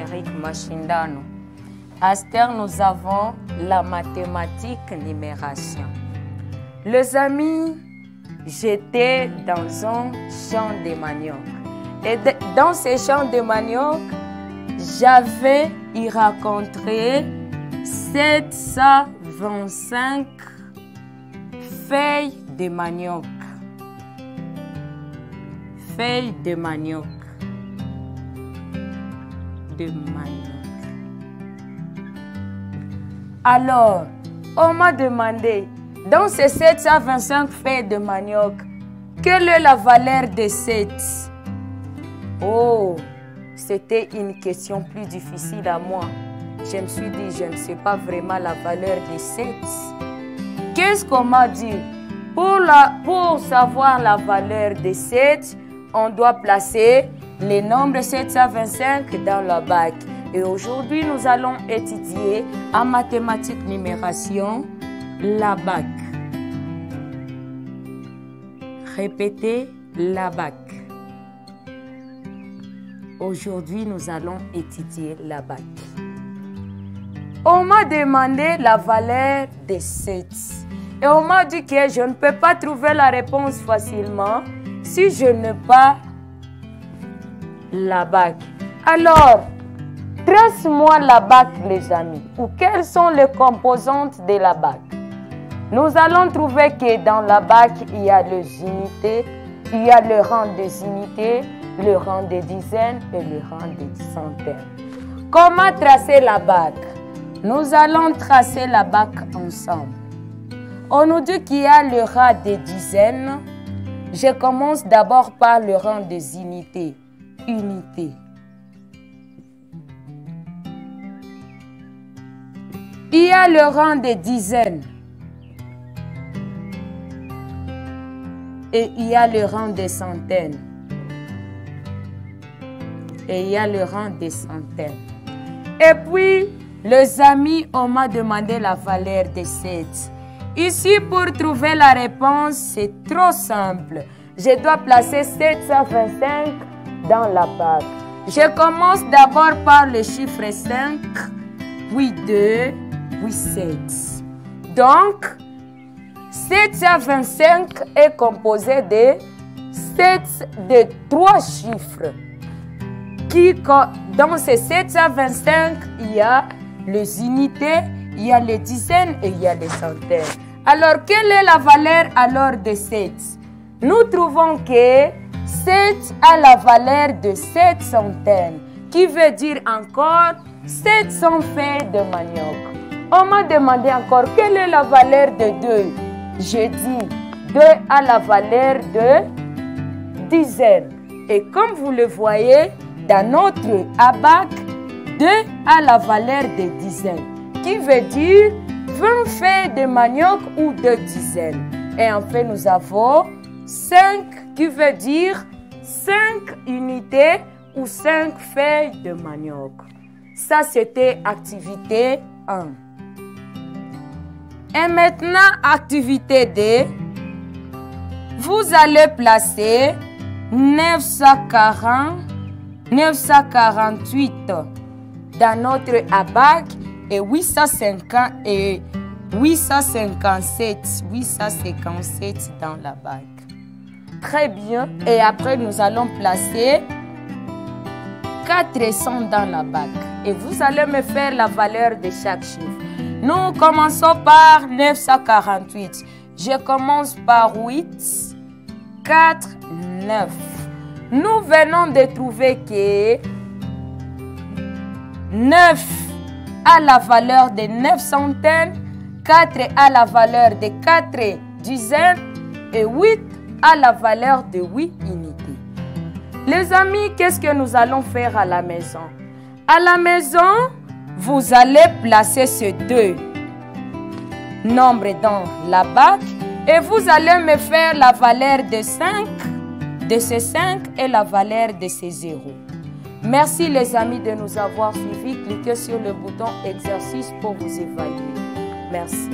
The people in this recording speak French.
Frédéric Machindano. À cette heure, nous avons la mathématique numération. Les amis, j'étais dans un champ de manioc. Et dans ce champ de manioc, j'avais y rencontré 725 feuilles de manioc. Feuilles de manioc. Alors, on m'a demandé, dans ces 725 feuilles de manioc, quelle est la valeur de 7? Oh, c'était une question plus difficile à moi. Je me suis dit, je ne sais pas vraiment la valeur de 7. Qu'est-ce qu'on m'a dit? Pour savoir la valeur de 7, on doit placer les nombres 725 dans la bac. Et aujourd'hui, nous allons étudier en mathématiques numération la bac. Répétez la bac. Aujourd'hui, nous allons étudier la bac. On m'a demandé la valeur de 7. Et on m'a dit que je ne peux pas trouver la réponse facilement si je n'ai pas la bac. Alors, trace-moi la bac, les amis. Ou quelles sont les composantes de la bac? Nous allons trouver que dans la bac, il y a les unités, il y a le rang des unités, le rang des dizaines et le rang des centaines. Comment tracer la bac? Nous allons tracer la bac ensemble. On nous dit qu'il y a le rang des dizaines. Je commence d'abord par le rang des unités. Unité. Il y a le rang des dizaines. Et il y a le rang des centaines. Et il y a le rang des centaines. Et puis, les amis, on m'a demandé la valeur de 7. Ici, pour trouver la réponse, c'est trop simple. Je dois placer 725 dans la bac. Je commence d'abord par le chiffre 5, puis 2, puis 7. Donc, 725 est composé de 3 chiffres. Dans ces 725, il y a les unités, il y a les dizaines et il y a les centaines. Alors, quelle est la valeur alors de 7? Nous trouvons que 7 a la valeur de 7 centaines, qui veut dire encore 700 feuilles de manioc. On m'a demandé encore quelle est la valeur de 2. J'ai dit 2 a la valeur de dizaines. Et comme vous le voyez, dans notre abac, 2 a la valeur de dizaines, qui veut dire 20 feuilles de manioc ou 2 dizaines. Et enfin, nous avons 5 qui veut dire 5 unités ou 5 feuilles de manioc. Ça, c'était activité 1. Et maintenant, activité 2. Vous allez placer 948 dans notre abac et 857 dans la bac. Très bien. Et après, nous allons placer 400 dans la bac. Et vous allez me faire la valeur de chaque chiffre. Nous commençons par 948. Je commence par 8, 4, 9. Nous venons de trouver que 9 a la valeur de 9 centaines, 4 a la valeur de 4 dizaines et 8 a la valeur de 8 unités. Les amis, qu'est-ce que nous allons faire à la maison? À la maison, vous allez placer ces 2 nombres dans la bac et vous allez me faire la valeur de 5, de ces 5 et la valeur de ces 0. Merci les amis de nous avoir suivis. Cliquez sur le bouton exercice pour vous évaluer. Merci.